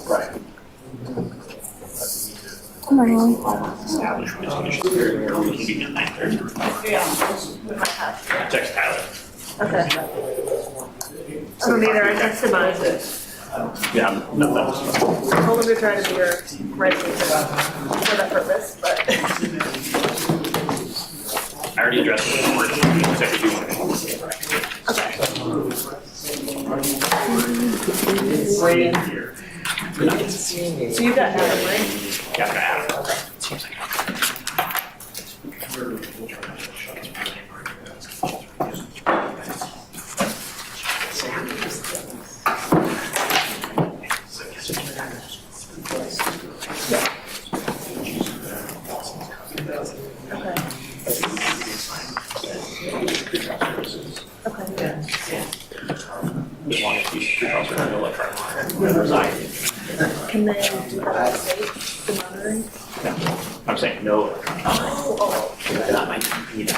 Right. Establishment initially where we can be at 9:30. Text Tyler. Okay. I don't either. I texted mine. Yeah, no, that's. I told him to try to be your resident for that purpose, but. I already addressed it in words. Except if you want to. Right in here. So you got Adam, right? Yeah, Adam. As long as these two are going to electronic. Can they do that state, the monitoring? No, I'm saying no. That might be the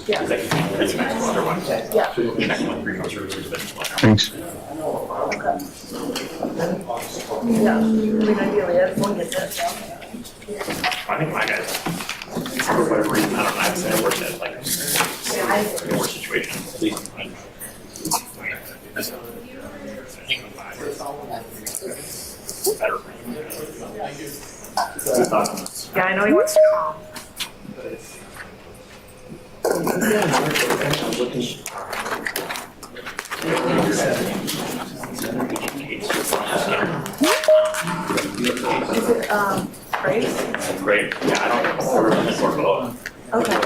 Yeah. that's the next other one. Yeah. The next one, resources, but Thanks. Okay. Yeah, I mean, ideally, everyone gets it. I think my guys, for whatever reason, I don't know, I've never worked at like more situations, at least. Better. Yeah, I know he wants to calm. Is it, Grace? Great, yeah, I don't represent Portfolio. Okay.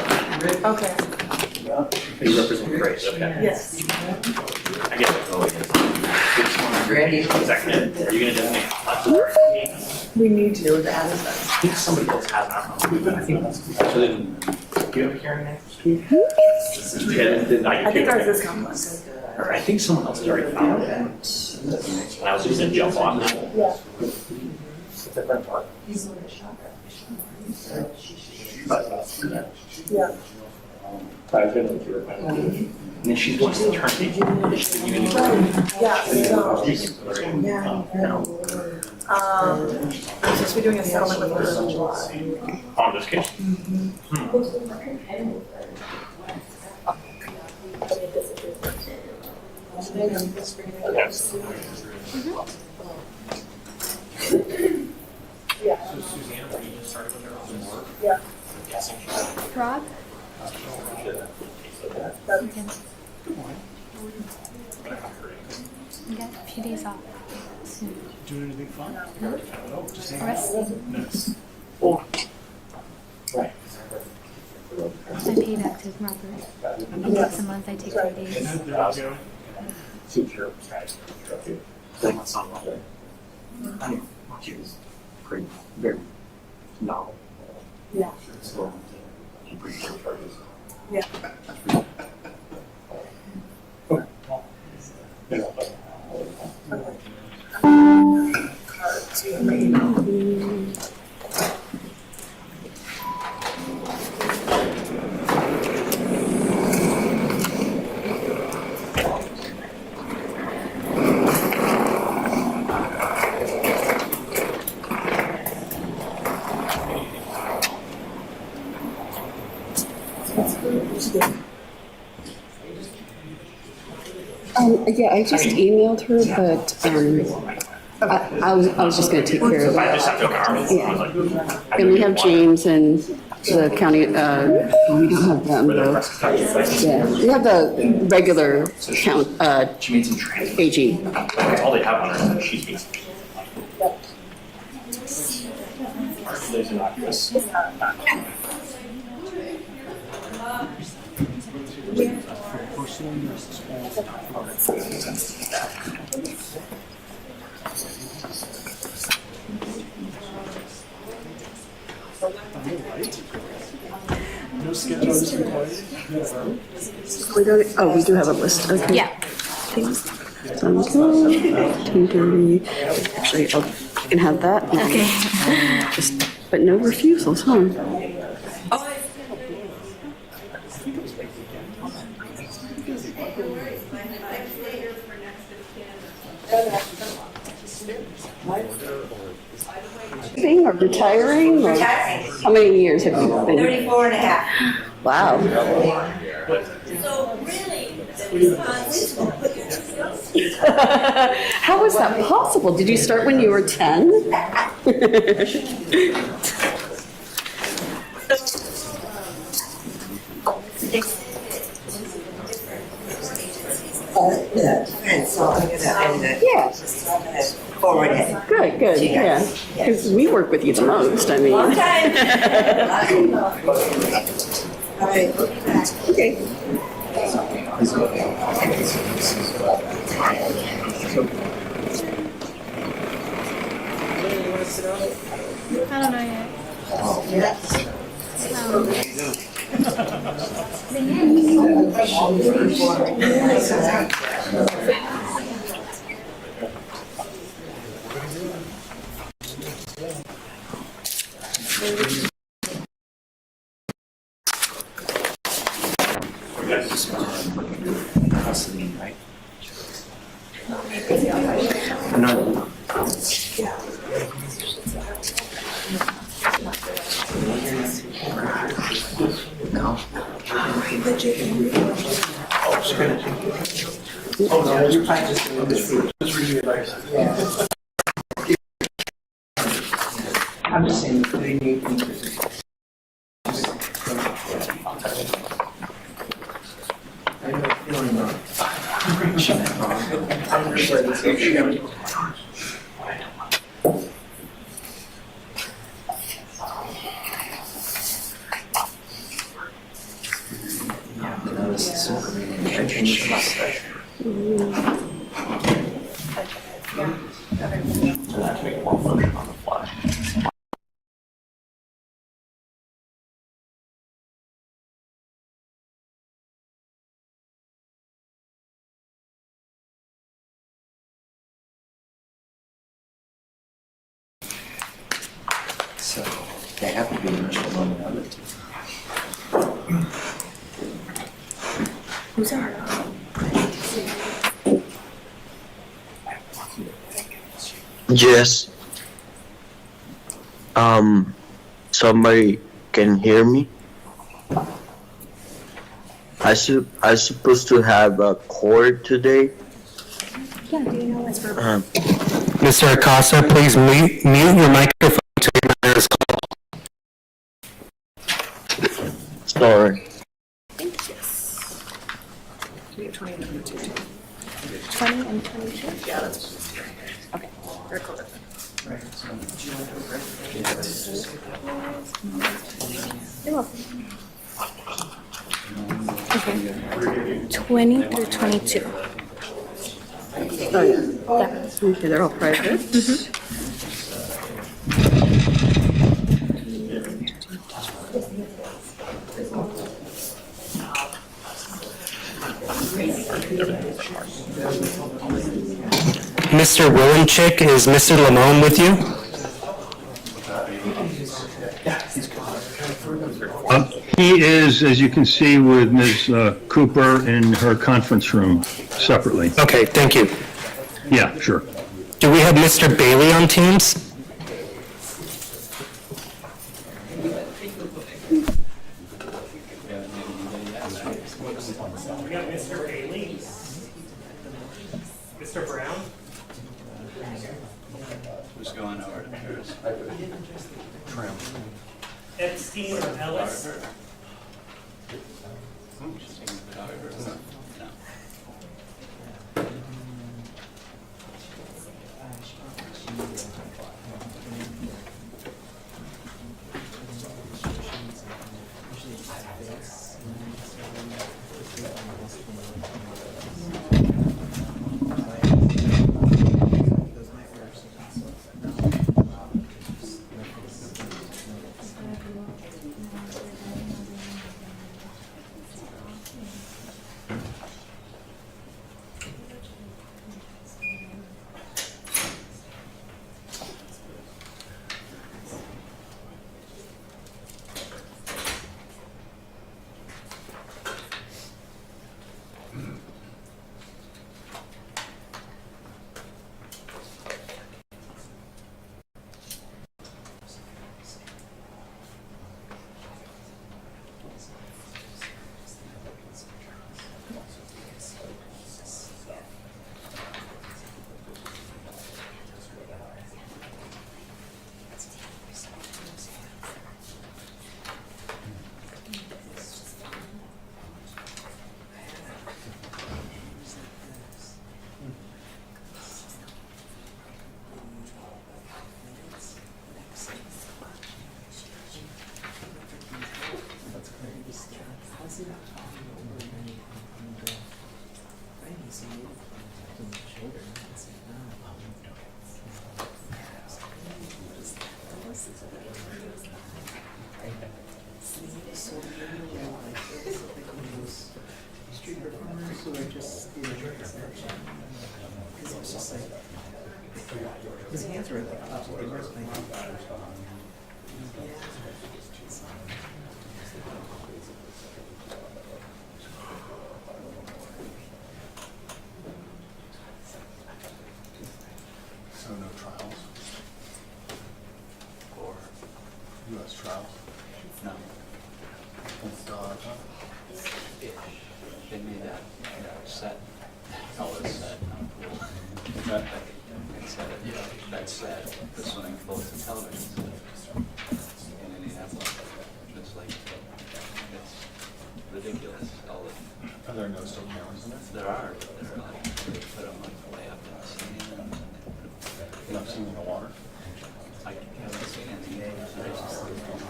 Okay. You represent Grace, okay. Yes. I get it. Second, are you gonna designate? We need to do with the Adam I think somebody else has that. I think that's. So then, do you have a hearing next week? Yeah, then I think ours is complex. Or I think someone else has already found it. And I was just gonna jump on that. Yeah. Yeah. And then she's going to turn it. Yeah. I'm supposed to be doing a settlement with her in July. On this case? Yeah. Yeah. Rob? Okay. I got a few days off soon. Doing anything fun? Resting. Right. I paid active Robert. Once a month I take 3 days. There you go. Future strategy. That's not wrong. I mean, she was pretty, very novel. Yeah. So, she pretty sure charges. Yeah. Okay. Yeah. Yeah, I just emailed her, but I was just going to take care of I it. just have to arm. Yeah. And we have James and the county. We don't have them though. Yeah, we have the regular count. She made some transfers. AG. That's all they have on her sheet means. There's an octopus. No schedules required? We don't. Oh, we do have a list. Okay. Yeah. Thanks. 10:30. Actually, I can have that. Okay. But no refusals, huh? Leaving or retiring? Or Retiring. how many years have you been? 34 and a half. Wow. So really, the response is to put your two girls. How was that possible? Did you start when you were 10? And so I'm gonna Yeah. forward it. Good, yeah. Because we work with you the most, I mean. Long time. Okay. Okay. I don't know yet. Right? No. Oh, no, you're probably just doing this. Just reading advice. I'm just saying, they need I know, feeling wrong. I'm just letting it go. So they have to be initial on the other two. Who's our? Yes. Somebody can hear me? I supposed to have a court today. Yeah, do you know what's for? Mr. Acosta, please mute your microphone to your matter is called. Sorry. We have 20 and 22. 20 and 22? Yeah, that's. Okay, very cool. You're welcome. Okay. 20 through 22. Oh, yeah. Okay, they're all private. Mr. Willenchick, is Mr. Lamone with you? He is, as you can see, with Ms. Cooper in her conference room separately. Okay, thank you. Yeah, sure. Do we have Mr. Bailey on Teams? We got Mr. Bailey. Mr. Brown. Who's going over to Paris? Epstein or Ellis. his hands were like up. They weren't like. So no trials? Or US trials? No. They made that set, call it set, not pool. It's set, that set, the swimming pools and television set in Indianapolis. It's like, it's ridiculous, all the. Are there no still cameras in there? There are, but they're like, they put them like way up in the sand and they put. You've not seen in the water? I haven't seen any.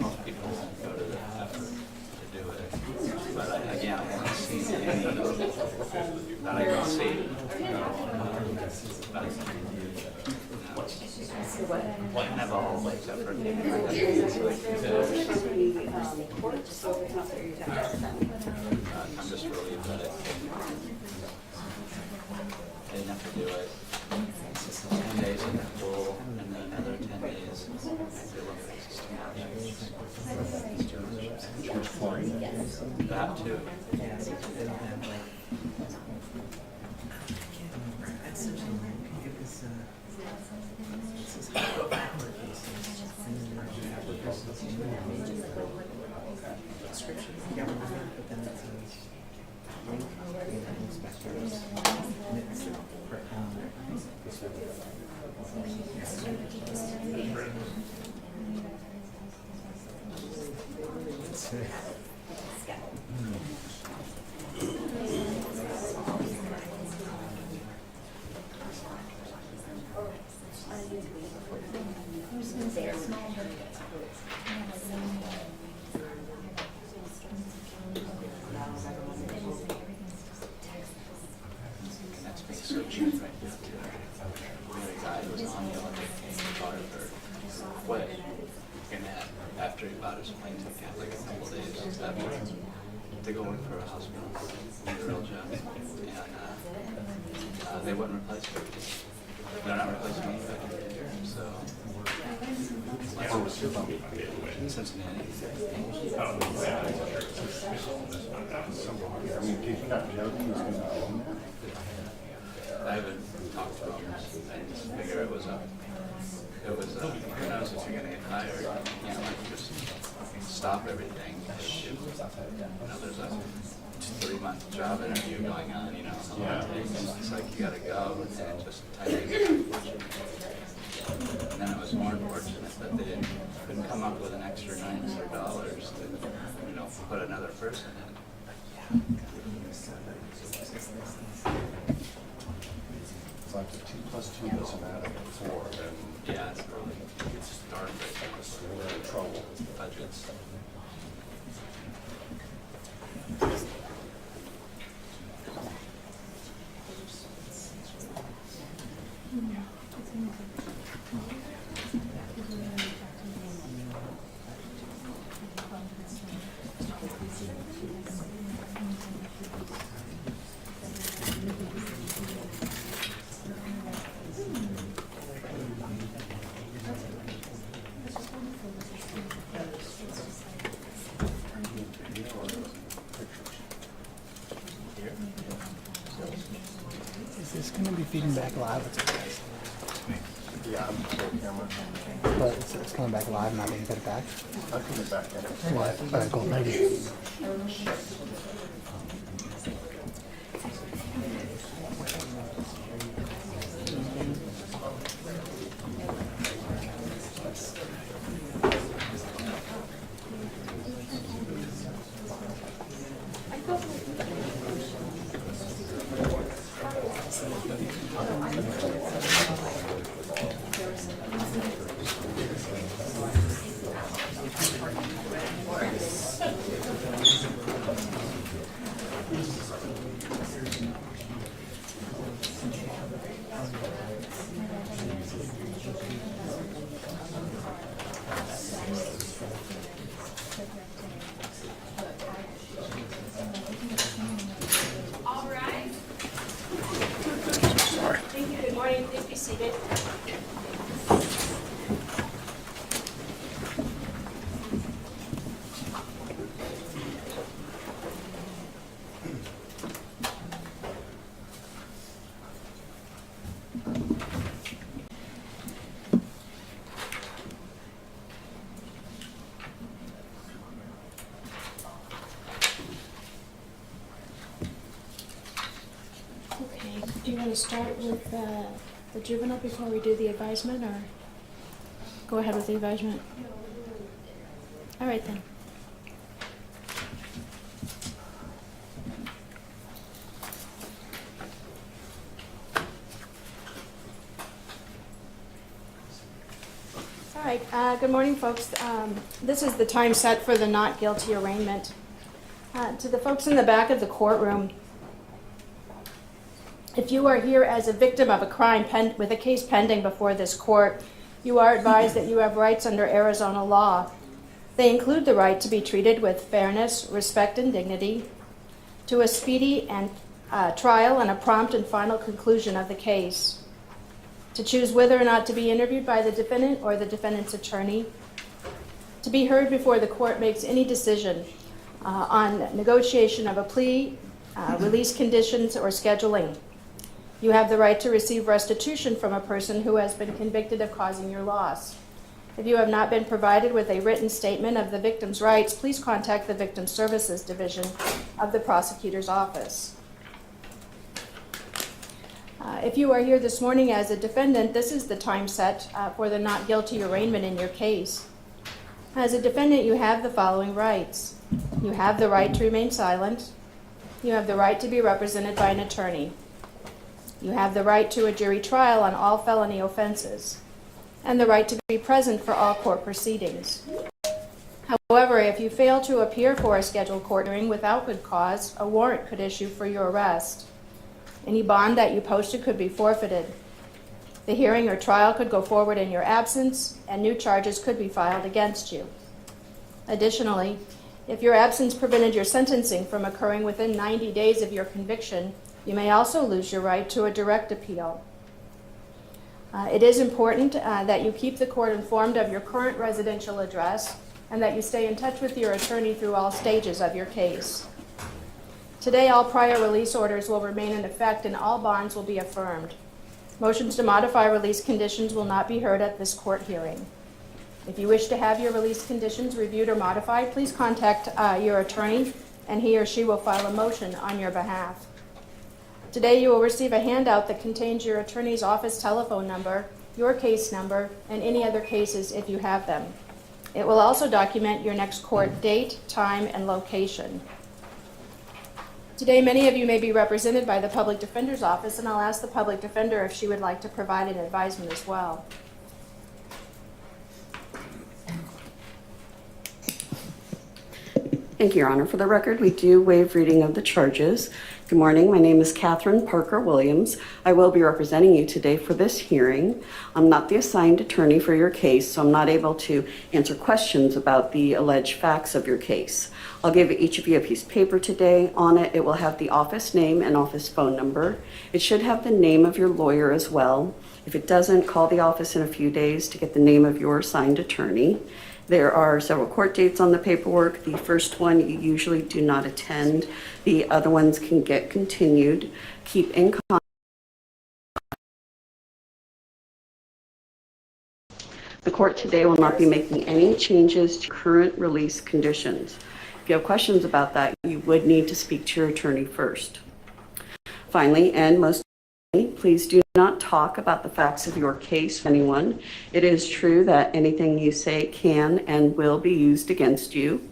Most people go to the effort to do it. But again, I haven't seen any that I can see. But I have all like separate. I'm just relieved that it I didn't have to do it 10 days in the pool and then another 10 days at the Olympics. That too. After he bought his plane ticket, like a couple of days after, to go work for a hospital, a real job, and they wouldn't replace her. They're not replacing anybody. So, Cincinnati. I haven't talked to him. I just figure it was who knows if you're gonna get hired, you can't like just stop everything. There's a 3-month job interview going on, how long it takes. It's like you gotta go and then just typing. And then it was more unfortunate that they couldn't come up with an extra $900 to, put another person in. It's like the 2 + 2 doesn't add up to 4, then. Yeah, it's really, it's dark right now. We're in trouble. Budgets. Is this going to be feeding back live? Yeah, I'm still camera. But it's coming back live, not being fed back? I'll come back in. All right, cool. Thank you. to start with the juvenile before we do the advisement, or go ahead with the advisement? All right then. All right, good morning, folks. This is the time set for the not guilty arraignment. To the folks in the back of the courtroom, if you are here as a victim of a crime with a case pending before this court, you are advised that you have rights under Arizona law. They include the right to be treated with fairness, respect, and dignity, to a speedy and trial and a prompt and final conclusion of the case, to choose whether or not to be interviewed by the defendant or the defendant's attorney, to be heard before the court makes any decision on negotiation of a plea, release conditions, or scheduling. You have the right to receive restitution from a person who has been convicted of causing your loss. If you have not been provided with a written statement of the victim's rights, please contact the Victim Services Division of the Prosecutor's Office. If you are here this morning as a defendant, this is the time set for the not guilty arraignment in your case. As a defendant, you have the following rights. You have the right to remain silent. You have the right to be represented by an attorney. You have the right to a jury trial on all felony offenses, and the right to be present for all court proceedings. However, if you fail to appear for a scheduled court hearing without good cause, a warrant could issue for your arrest. Any bond that you posted could be forfeited. The hearing or trial could go forward in your absence, and new charges could be filed against you. Additionally, if your absence prevented your sentencing from occurring within 90 days of your conviction, you may also lose your right to a direct appeal. It is important that you keep the court informed of your current residential address and that you stay in touch with your attorney through all stages of your case. Today, all prior release orders will remain in effect and all bonds will be affirmed. Motions to modify release conditions will not be heard at this court hearing. If you wish to have your release conditions reviewed or modified, please contact your attorney and he or she will file a motion on your behalf. Today, you will receive a handout that contains your attorney's office telephone number, your case number, and any other cases if you have them. It will also document your next court date, time, and location. Today, many of you may be represented by the Public Defender's Office, and I'll ask the Public Defender if she would like to provide an advisement as well. Thank you, Your Honor. For the record, we do waive reading of the charges. Good morning. My name is Catherine Parker Williams. I will be representing you today for this hearing. I'm not the assigned attorney for your case, so I'm not able to answer questions about the alleged facts of your case. I'll give each of you a piece of paper today. On it, it will have the office name and office phone number. It should have the name of your lawyer as well. If it doesn't, call the office in a few days to get the name of your assigned attorney. There are several court dates on the paperwork. The first one you usually do not attend. The other ones can get continued. Keep in contact. The court today will not be making any changes to current release conditions. If you have questions about that, you would need to speak to your attorney first. Finally, and most please do not talk about the facts of your case with anyone. It is true that anything you say can and will be used against you.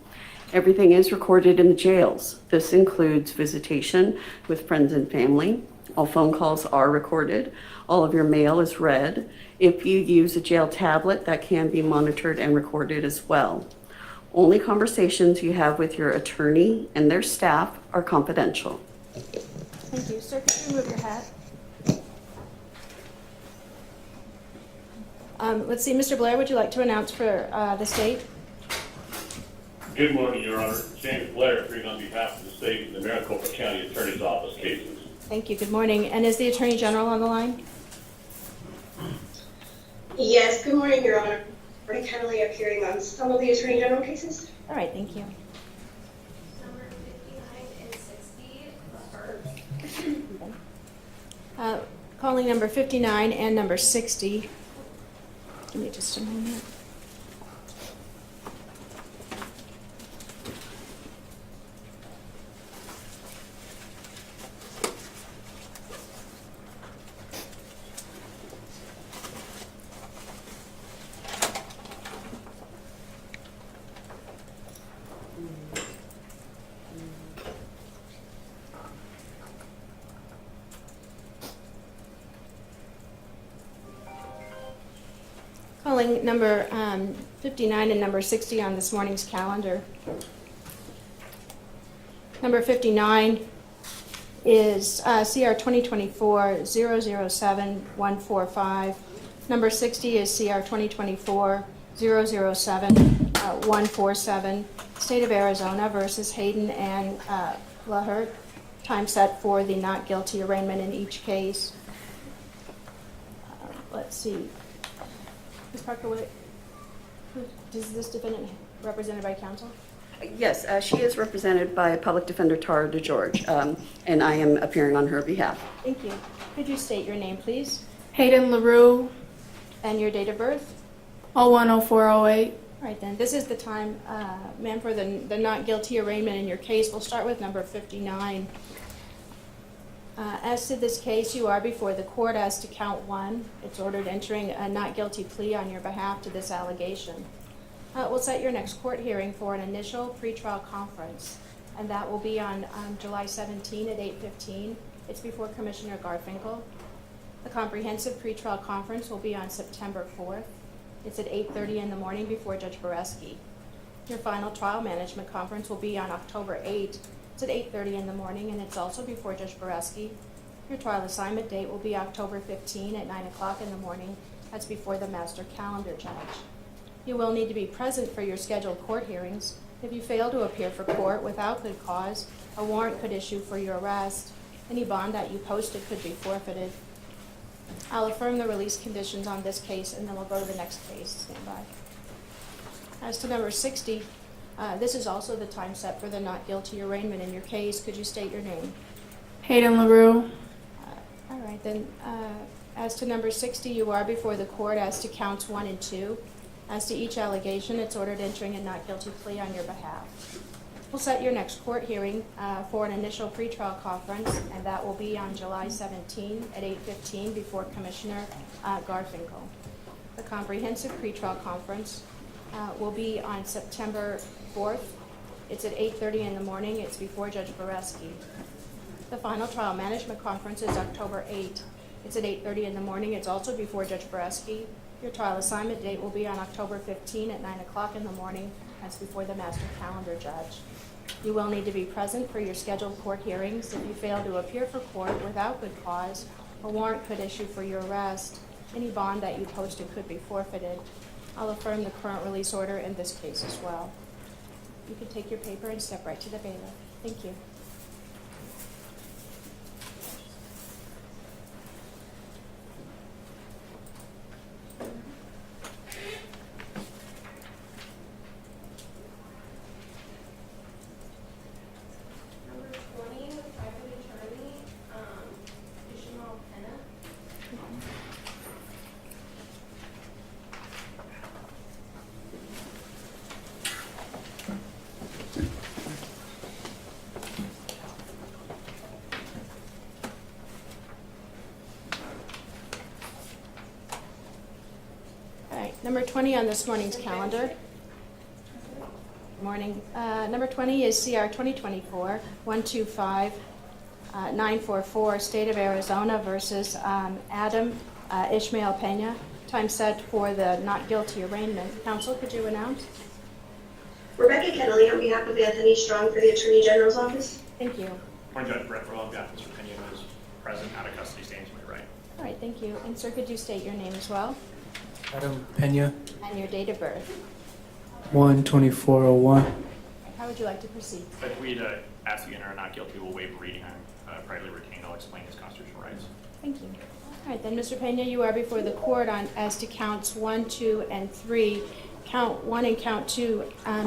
Everything is recorded in the jails. This includes visitation with friends and family. All phone calls are recorded. All of your mail is read. If you use a jail tablet, that can be monitored and recorded as well. Only conversations you have with your attorney and their staff are confidential. Thank you. Sir, could you remove your hat? Let's see, Mr. Blair, would you like to announce for the state? Good morning, Your Honor. James Blair, appearing on behalf of the state and the Maricopa County Attorney's Office cases. Thank you. Good morning. And is the Attorney General on the line? Yes, good morning, Your Honor. We're currently appearing on some of the Attorney General cases. All right, thank you. Number 59 and 60. Calling number 59 and number 60. Give me just a moment. calling number 59 and number 60 on this morning's calendar. Number 59 is CR 2024-007-145. Number 60 is CR 2024-007-147. State of Arizona versus Hayden and Lahert. Time set for the not guilty arraignment in each case. Let's see. Ms. Parker, is this defendant represented by counsel? Yes, she is represented by Public Defender Tara DeGeorge, and I am appearing on her behalf. Thank you. Could you state your name, please? Hayden LaRue, And your date of birth? 010408. All right, then. This is the time, ma'am, for the not guilty arraignment in your case. We'll start with number 59. As to this case, you are before the court as to count 1. It's ordered entering a not guilty plea on your behalf to this allegation. We'll set your next court hearing for an initial pretrial conference, and that will be on July 17 at 8:15. It's before Commissioner Garfinkel. The comprehensive pretrial conference will be on September 4th. It's at 8:30 in the morning before Judge Boreski. Your final trial management conference will be on October 8. It's at 8:30 in the morning, and it's also before Judge Boreski. Your trial assignment date will be October 15 at 9 o'clock in the morning. That's before the master calendar judge. You will need to be present for your scheduled court hearings. If you fail to appear for court without good cause, a warrant could issue for your arrest. Any bond that you posted could be forfeited. I'll affirm the release conditions on this case, and then we'll go to the next case. Stand by. As to number 60, this is also the time set for the not guilty arraignment in your case. Could you state your name? Hayden LaRue. All right, then. As to number 60, you are before the court as to counts 1 and 2. As to each allegation, it's ordered entering a not guilty plea on your behalf. We'll set your next court hearing for an initial pretrial conference, and that will be on July 17 at 8:15 before Commissioner Garfinkel. The comprehensive pretrial conference will be on September 4th. It's at 8:30 in the morning. It's before Judge Boreski. The final trial management conference is October 8. It's at 8:30 in the morning. It's also before Judge Boreski. Your trial assignment date will be on October 15 at 9 o'clock in the morning. That's before the master calendar judge. You will need to be present for your scheduled court hearings. If you fail to appear for court without good cause, a warrant could issue for your arrest. Any bond that you posted could be forfeited. I'll affirm the current release order in this case as well. You can take your paper and step right to the bailiff. Thank you. Number 20 on this morning's calendar. Morning. Number 20 is CR 2024-125-944, State of Arizona versus Adam Ishmael Pena. Time set for the not guilty arraignment. Counsel, could you announce? Rebecca Kennelly on behalf of Anthony Strong for the Attorney General's office. Thank you. Morning, Judge Brett Rowe. I've got Mr. Pena, who is present, out of custody, standing to my right. All right, thank you. And sir, could you state your name as well? Adam Pena, And your date of birth. 12401. How would you like to proceed? If we'd ask you to enter a not guilty, we'll waive reading. I'm privately retained. I'll explain his constitutional rights. Thank you. All right, then, Mr. Pena, you are before the court on as to counts 1, 2, and 3. Count 1 and count 2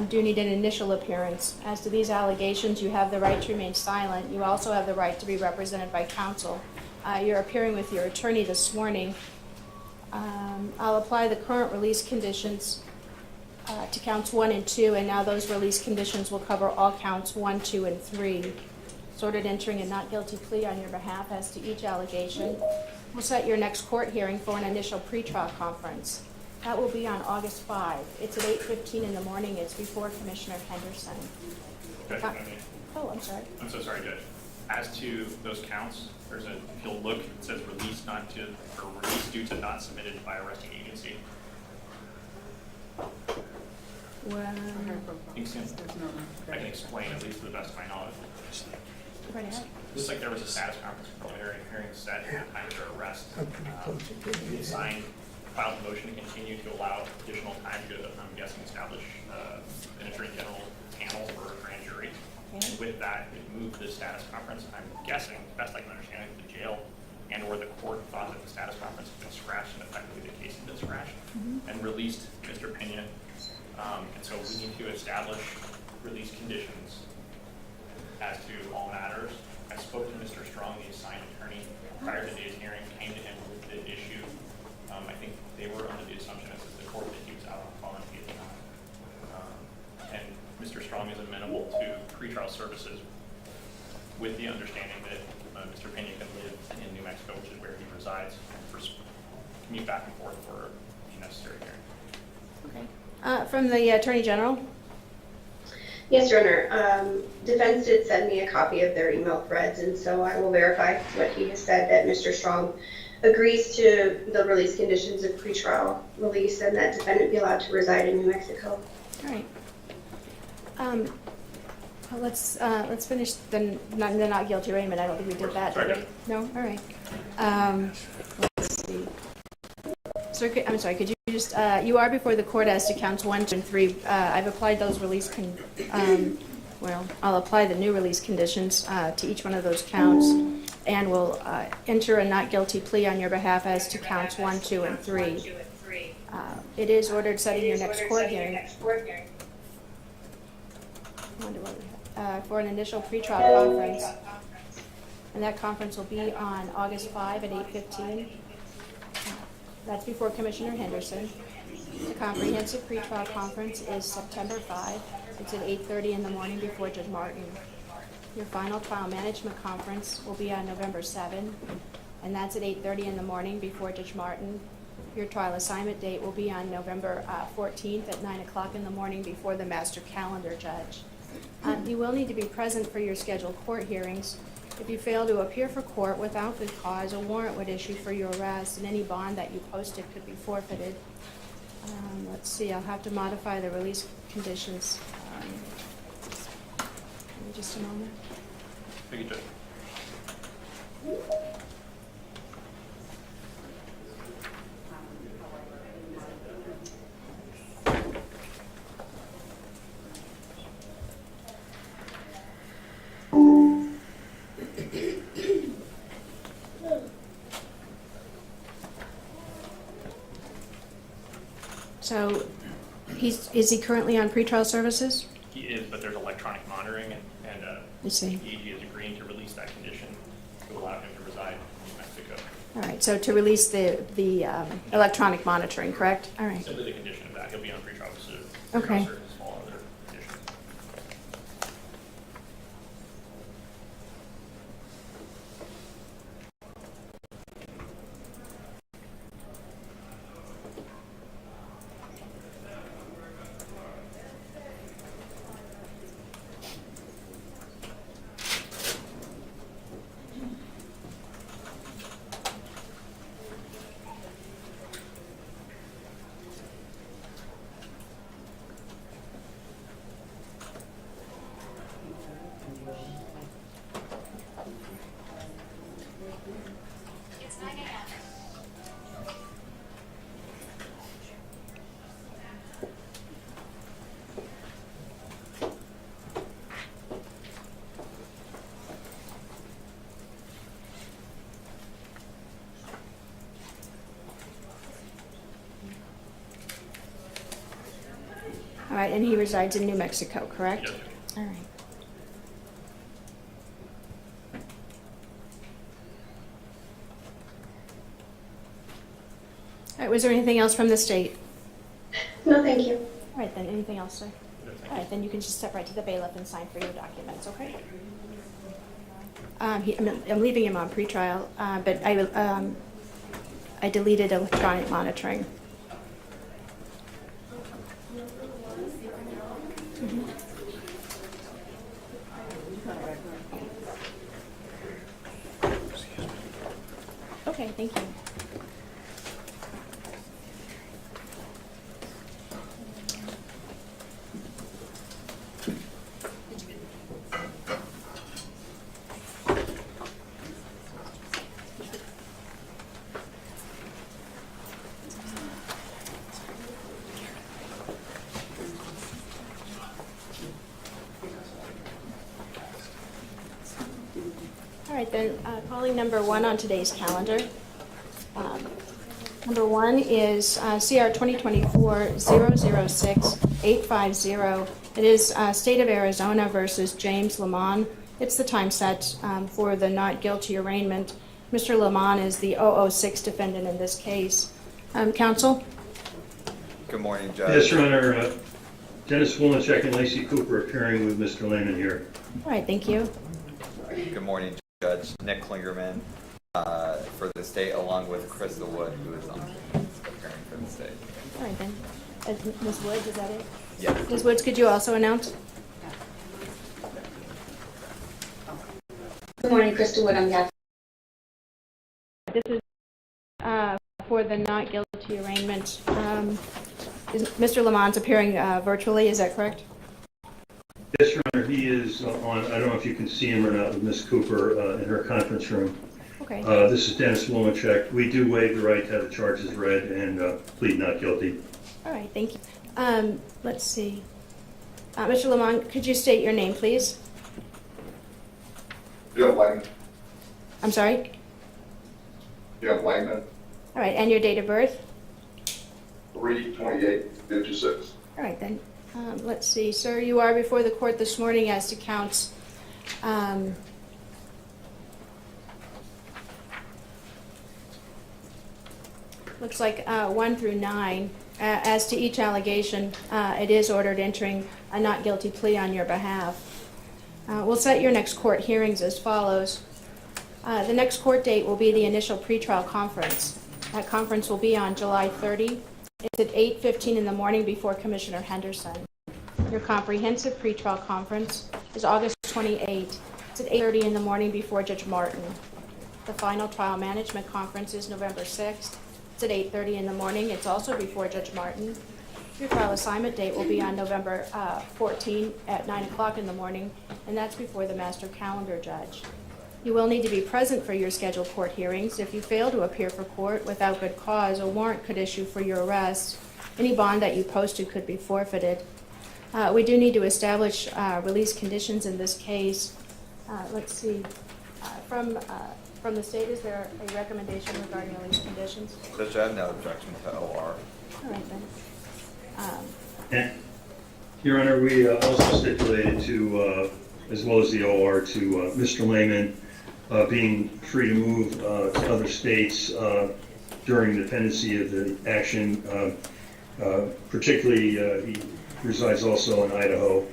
do need an initial appearance. As to these allegations, you have the right to remain silent. You also have the right to be represented by counsel. You're appearing with your attorney this morning. I'll apply the current release conditions to counts 1 and 2, and now those release conditions will cover all counts 1, 2, and 3. It's ordered entering a not guilty plea on your behalf as to each allegation. We'll set your next court hearing for an initial pretrial conference. That will be on August 5. It's at 8:15 in the morning. It's before Commissioner Henderson. Judge, Oh, I'm sorry. I'm so sorry, Judge. As to those counts, if you'll look, it says release due to not submitted by arresting agency. Well, I can explain, at least to the best of my knowledge. right ahead. Just like there was a status conference preliminary hearing set at the time of their arrest. The assigned filed a motion to continue to allow additional time to, I'm guessing, establish an attorney general panel for a grand jury. And with that, it moved the status conference. I'm guessing, best I can understand it, the jail and or the court thought that the status conference had been scratched, and effectively the case had been scratched, and released Mr. Pena. And so we need to establish release conditions as to all matters. I spoke to Mr. Strong, the assigned attorney, prior to today's hearing, came to him with the issue. I think they were under the assumption, as is the court, that he was out on bond, he is not. And Mr. Strong is amenable to pretrial services with the understanding that Mr. Pena can live in New Mexico, which is where he resides, and commute back and forth for the necessary hearing. Okay. From the Attorney General? Yes, Your Honor. Defense did send me a copy of their email threads, and so I will verify what he has said, that Mr. Strong agrees to the release conditions of pretrial release and that defendant be allowed to reside in New Mexico. All right. Well, let's finish the not guilty arraignment. I don't think we did that, did we? No? All right. Let's see. Sir, I'm sorry, could you just, you are before the court as to counts 1, 2, and 3. I've applied those I'll apply the new release conditions to each one of those counts, and will enter a not guilty plea on your behalf as to counts 1, 2, and 3. It is ordered setting your next court hearing for an initial pretrial conference, and that conference will be on August 5 at 8:15. That's before Commissioner Henderson. The comprehensive pretrial conference is September 5. It's at 8:30 in the morning before Judge Martin. Your final trial management conference will be on November 7, and that's at 8:30 in the morning before Judge Martin. Your trial assignment date will be on November 14th at 9 o'clock in the morning before the master calendar judge. You will need to be present for your scheduled court hearings. If you fail to appear for court without good cause, a warrant would issue for your arrest, and any bond that you posted could be forfeited. Let's see, I'll have to modify the release conditions. Give me just a moment. Thank you, Judge. So, is he currently on pretrial services? He is, but there's electronic monitoring, and I see. the AG is agreeing to release that condition to allow him to reside in New Mexico. All right, so to release the electronic monitoring, correct? All right. Simply the condition of that. He'll be on pretrial services. Okay. Small other conditions. All right, and he resides in New Mexico, correct? Yes. All right. All right, was there anything else from the state? No, thank you. All right, then, anything else, sir? All right, then you can just step right to the bailiff and sign for your documents, okay? I'm leaving him on pretrial, but I deleted electronic monitoring. Okay, thank you. right, then, calling number 1 on today's calendar. Number 1 is CR 2024-006-850. It is State of Arizona versus James Lamont. It's the time set for the not guilty arraignment. Mr. Lamont is the 006 defendant in this case. Counsel? Good morning, Judge. Yes, Your Honor. Dennis Wolinchek and Lacey Cooper appearing with Mr. Lehman here. All right, thank you. Good morning, Judge. Nick Klingerman for the state, along with Krista Wood, who is appearing for the state. All right, then. Ms. Woods, is that it? Yes. Ms. Woods, could you also announce? Good morning, Krista Wood on behalf. This is for the not guilty arraignment. Mr. Lamont's appearing virtually, is that correct? Yes, Your Honor. He is on, I don't know if you can see him or not, with Ms. Cooper in her conference room. Okay. This is Dennis Wolinchek. We do waive the right to have the charges read and plead not guilty. All right, thank you. Let's see. Mr. Lamont, could you state your name, please? Jim Langman. I'm sorry? Jim Langman, All right, and your date of birth? 3/28/56. All right, then. Let's see. Sir, you are before the court this morning as to counts. Looks like 1 through 9. As to each allegation, it is ordered entering a not guilty plea on your behalf. We'll set your next court hearings as follows. The next court date will be the initial pretrial conference. That conference will be on July 30. It's at 8:15 in the morning before Commissioner Henderson. Your comprehensive pretrial conference is August 28. It's at 8:30 in the morning before Judge Martin. The final trial management conference is November 6th. It's at 8:30 in the morning. It's also before Judge Martin. Your trial assignment date will be on November 14 at 9 o'clock in the morning, and that's before the master calendar judge. You will need to be present for your scheduled court hearings. If you fail to appear for court without good cause, a warrant could issue for your arrest. Any bond that you posted could be forfeited. We do need to establish release conditions in this case. Let's see. From the state, is there a recommendation regarding release conditions? Judge, I have no objection to OR. All right, then. And, Your Honor, we also stipulated to, as well as the OR, to Mr. Lehman being free to move to other states during the pendency of the action. Particularly, he resides also in Idaho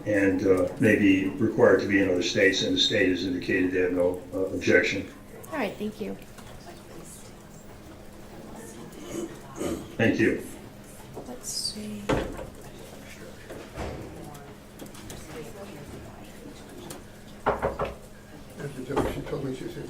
and may be required to be in other states, and the state has indicated they have no objection. All right, thank you. Thank you. Let's see. She told me, she said,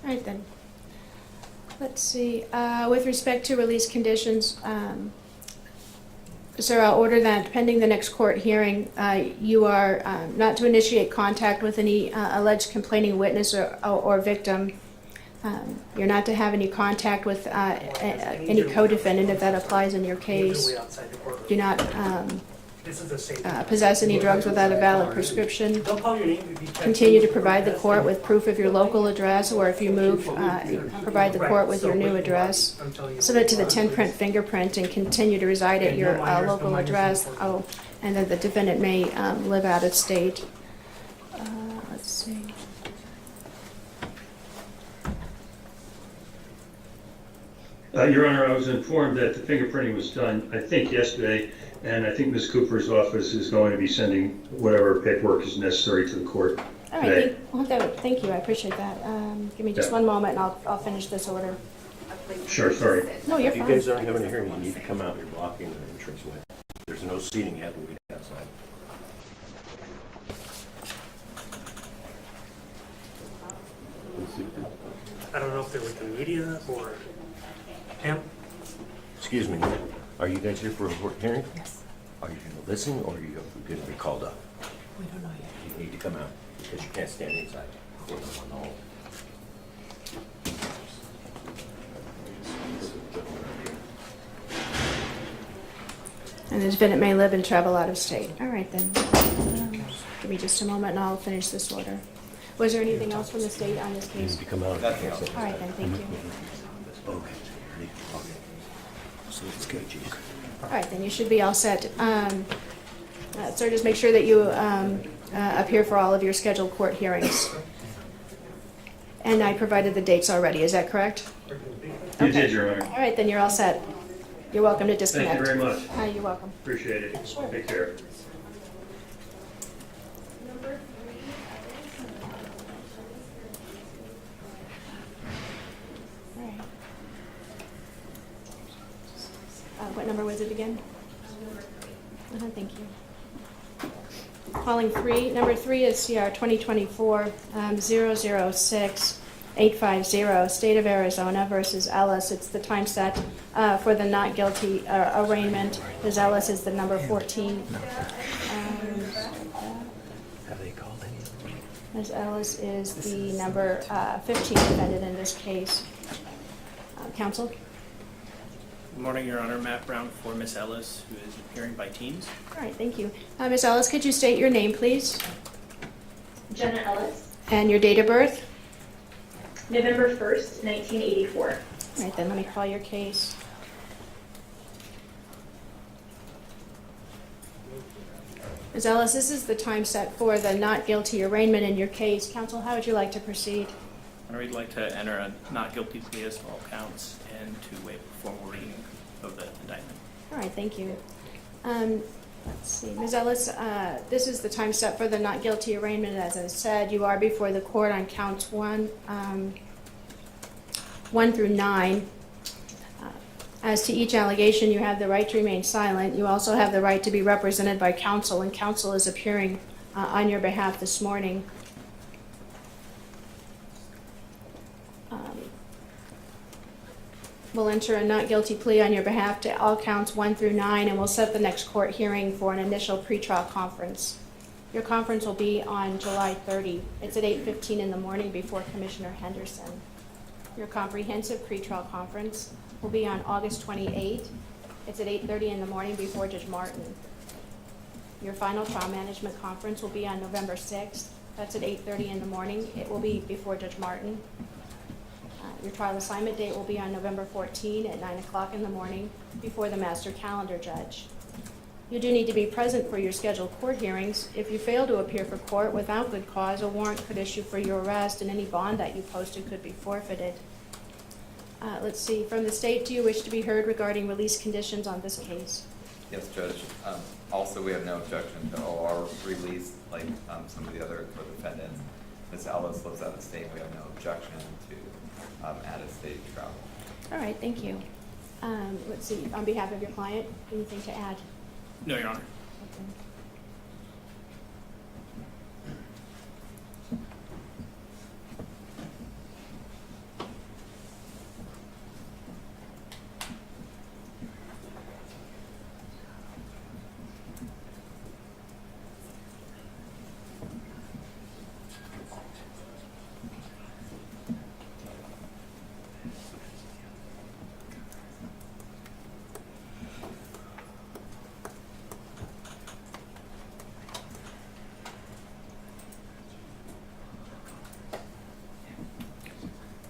All right, then. Let's see. With respect to release conditions, sir, I'll order that pending the next court hearing, you are not to initiate contact with any alleged complaining witness or victim. You're not to have any contact with any co-defendant if that applies in your case. Do not possess any drugs without a valid prescription. Continue to provide the court with proof of your local address, or if you move, provide the court with your new address. Submit to the 10-print fingerprint and continue to reside at your local address. Oh, and then the defendant may live out of state. Let's see. Your Honor, I was informed that the fingerprinting was done, I think, yesterday, and I think Ms. Cooper's office is going to be sending whatever paperwork is necessary to the court All today. right, thank you, I appreciate that. Give me just one moment and I'll finish this order. Sure, sorry. No, you're If you fine. guys aren't having a hearing, you need to come out, you're blocking the entrance way. There's no seating, you have to wait outside. I don't know if they're with the media or him. Excuse me, are you guys here for a court hearing? Yes. Are you going to listen, or are you going to be called up? We don't know yet. You need to come out, because you can't stand inside. Court on the hall. And the defendant may live and travel out of state. All right then. Give me just a moment and I'll finish this order. Was there anything else from the state on this You need case? to come out. Nothing else. All right then, thank you. Okay. So it's good, Chief. All right, then you should be all set. Sir, just make sure that you appear for all of your scheduled court hearings. And I provided the dates already, is that correct? You did, Your Honor. All right, then you're all set. You're welcome to disconnect. Thank you very much. You're welcome. Appreciate it. Sure. Take care. All right. What number was it again? Thank you. Calling number three is CR 2024-006-850, State of Arizona versus Ellis. It's the time set for the not guilty arraignment. Ms. Ellis is the number 14. Have they called any of them? Ms. Ellis is the number 15 defendant in this case. Counsel? Good morning, Your Honor. Matt Brown for Ms. Ellis, who is appearing by teams. All right, thank you. Ms. Ellis, could you state your name, please? Jenna Ellis, And your date of birth? November 1st, 1984. All right, then let me call your case. Ms. Ellis, this is the time set for the not guilty arraignment in your case. Counsel, how would you like to proceed? We'd like to enter a not guilty plea as to all counts and to waive the formal reading of the indictment. All right, thank you. Let's see, Ms. Ellis, this is the time set for the not guilty arraignment. As I said, you are before the court on counts 1 through 9. As to each allegation, you have the right to remain silent. You also have the right to be represented by counsel, and counsel is appearing on your behalf this morning. We'll enter a not guilty plea on your behalf to all counts 1 through 9, and we'll set the next court hearing for an initial pretrial conference. Your conference will be on July 30. It's at 8:15 in the morning before Commissioner Henderson. Your comprehensive pretrial conference will be on August 28. It's at 8:30 in the morning before Judge Martin. Your final trial management conference will be on November 6th. That's at 8:30 in the morning. It will be before Judge Martin. Your trial assignment date will be on November 14 at 9 o'clock in the morning before the master calendar judge. You do need to be present for your scheduled court hearings. If you fail to appear for court without good cause, a warrant could issue for your arrest, and any bond that you posted could be forfeited. Let's see, from the state, do you wish to be heard regarding release conditions on this case? Yes, Judge. Also, we have no objection to OR release like some of the other co-defendants. Ms. Ellis lives out of state. We have no objection to out-of-state travel. All right, thank you. Let's see, on behalf of your client, anything to add? No, Your Honor. Okay.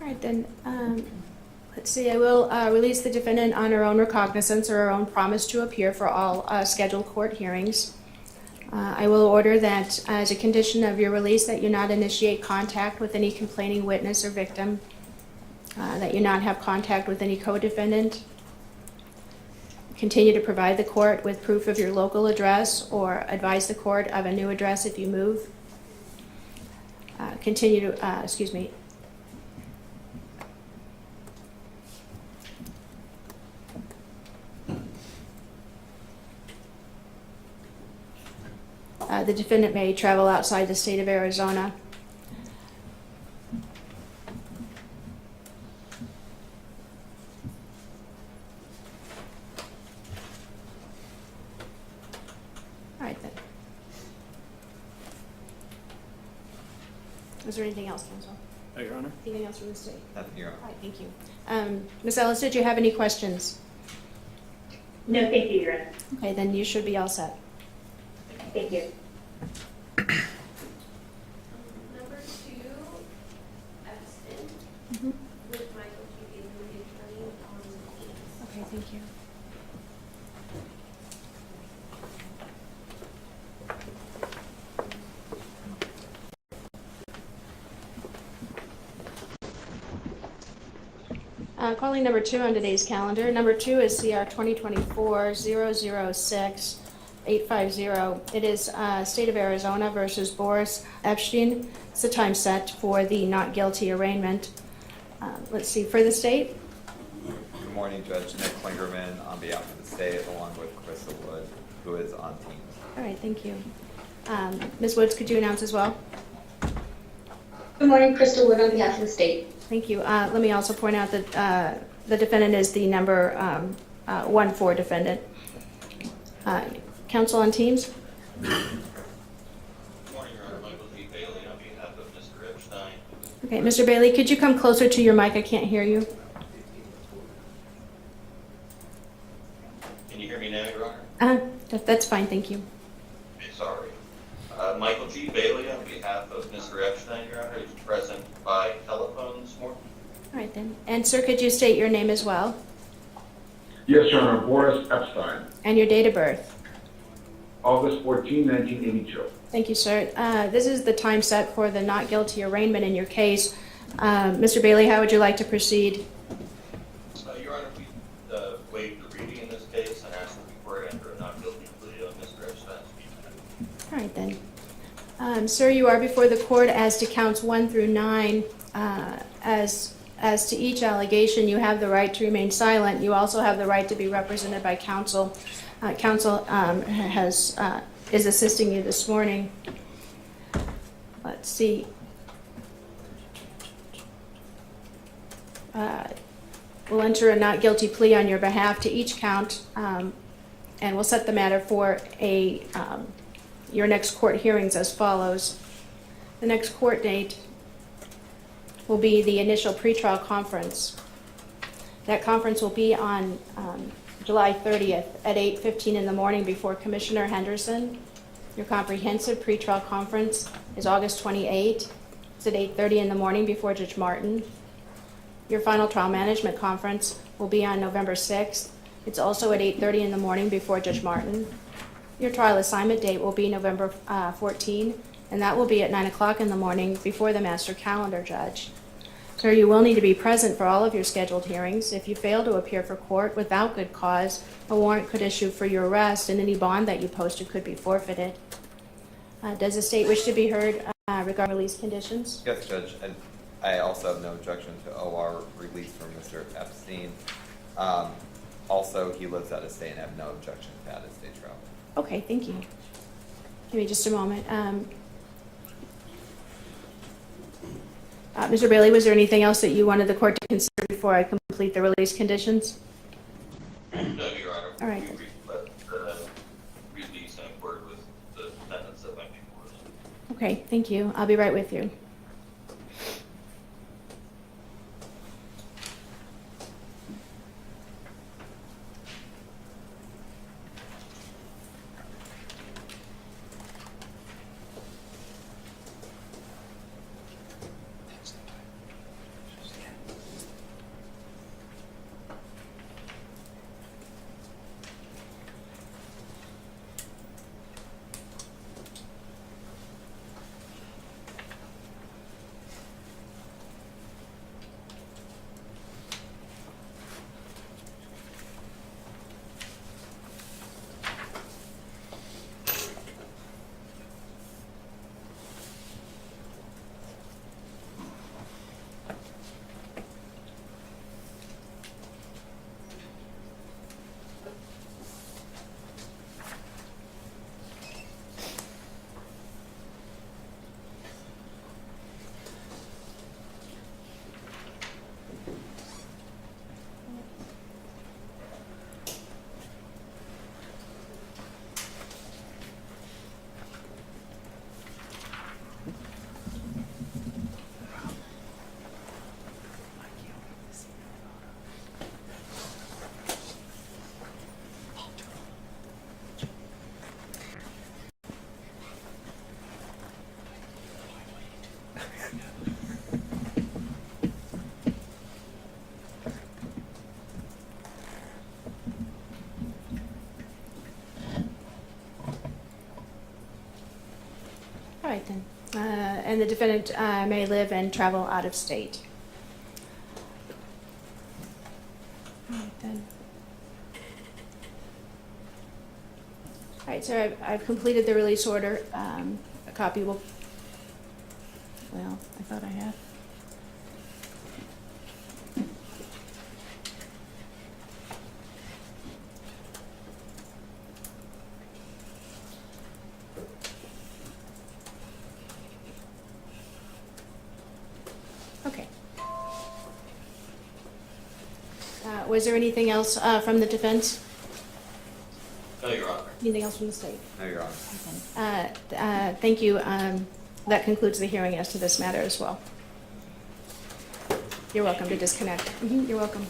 All right, then, let's see, I will release the defendant on her own recognizance or her own promise to appear for all scheduled court hearings. I will order that as a condition of your release that you not initiate contact with any complaining witness or victim. that you not have contact with any co-defendant, continue to provide the court with proof of your local address or advise the court of a new address if you move, continue to, the defendant may travel outside the state of Arizona. All right then. Was there anything else, counsel? No, Your Honor. Anything else from the state? Nothing, Your Honor. All right, thank you. Ms. Ellis, did you have any questions? No, thank you, Your Honor. Okay, then you should be all set. Thank you. Number 2, Epstein, with Michael G. Bailey, the attorney on the case. Okay, thank you. Calling number 2 on today's calendar. Number 2 is CR 2024-006-850. It is State of Arizona versus Boris Epstein. It's the time set for the not guilty arraignment. Let's see, for the state. Good morning, Judge Nick Klingerman on behalf of the state, along with Crystal Wood, who is on Teams. All right, thank you. Ms. Woods, could you announce as well? Good morning, Crystal Wood on behalf of the state. Thank you. Let me also point out that the defendant is the number 1-4 defendant. Counsel on Teams? Good morning, Your Honor. Michael G. Bailey on behalf of Mr. Epstein. Okay, Mr. Bailey, could you come closer to your mic? I can't hear you. Can you hear me now, Your Honor? That's fine, thank you. Sorry. Michael G. Bailey on behalf of Mr. Epstein, Your Honor, is present by telephone this morning. All right then. And sir, could you state your name as well? Yes, Your Honor, Boris Epstein, And your date of birth? August 14, 1982. Thank you, sir. This is the time set for the not guilty arraignment in your case. Mr. Bailey, how would you like to proceed? Your Honor, we waived the reading in this case and asked that the court enter a not guilty plea on Mr. Epstein's behalf. All right then. Sir, you are before the court as to counts 1 through 9. As to each allegation, you have the right to remain silent. You also have the right to be represented by counsel. Counsel is assisting you this morning. Let's see. We'll enter a not guilty plea on your behalf to each count, and we'll set the matter for your next court hearings as follows. The next court date will be the initial pretrial conference. That conference will be on July 30th at 8:15 in the morning before Commissioner Henderson. Your comprehensive pretrial conference is August 28th. It's at 8:30 in the morning before Judge Martin. Your final trial management conference will be on November 6th. It's also at 8:30 in the morning before Judge Martin. Your trial assignment date will be November 14, and that will be at 9 o'clock in the morning before the master calendar judge. Sir, you will need to be present for all of your scheduled hearings. If you fail to appear for court without good cause, a warrant could issue for your arrest, and any bond that you posted could be forfeited. Does the state wish to be heard regarding release conditions? Yes, Judge, and I also have no objection to OR release from Mr. Epstein. Also, he lives out of state and I have no objection to out-of-state travel. Okay, thank you. Give me just a moment. Mr. Bailey, was there anything else that you wanted the court to consider before I complete the release conditions? No, Your Honor. All right. We let the release in accord with the defendants that went before us. Okay, thank you. I'll be right with you. and the defendant may live and travel out of state. All right, then. All right, so I've completed the release order. A copy will, well, I thought I had. Okay. Was there anything else from the defense? No, Your Honor. Anything else from the state? No, Your Honor. Thank you. That concludes the hearing as to this matter as well. You're welcome to disconnect. You're welcome.